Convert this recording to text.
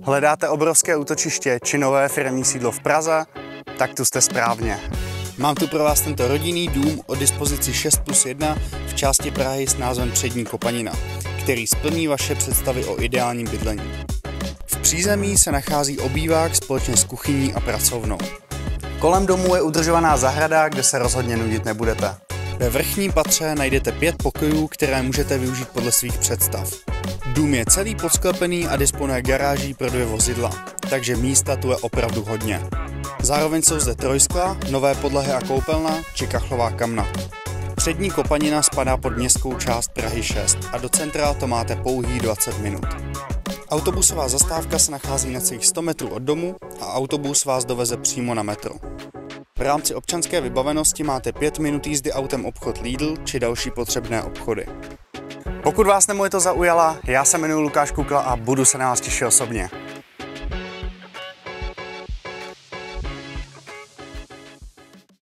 Hledáte obrovské útočiště či nové firemní sídlo v Praze? Tak tu jste správně. Mám tu pro vás tento rodinný dům o dispozici 6+1 v části Prahy s názvem Přední Kopanina, který splní vaše představy o ideálním bydlení. V přízemí se nachází obývák společně s kuchyní a pracovnou. Kolem domu je udržovaná zahrada, kde se rozhodně nudit nebudete. Ve vrchním patře najdete 5 pokojů, které můžete využít podle svých představ. Dům je celý podsklepený a disponuje garáží pro 2 vozidla, takže místa tu je opravdu hodně. Zároveň jsou zde trojskla, nové podlahy a koupelna či kachlová kamna. Přední Kopanina spadá pod městskou část Prahy 6 a do centra to máte pouhých 20 minut. Autobusová zastávka se nachází na celých 100 metrů od domu a autobus vás doveze přímo na metro. V rámci občanské vybavenosti máte 5 minut jízdy autem obchod Lidl či další potřebné obchody. Pokud vás nemovitost zaujala, já se jmenuji Lukáš Kukla a budu se na vás těšit osobně.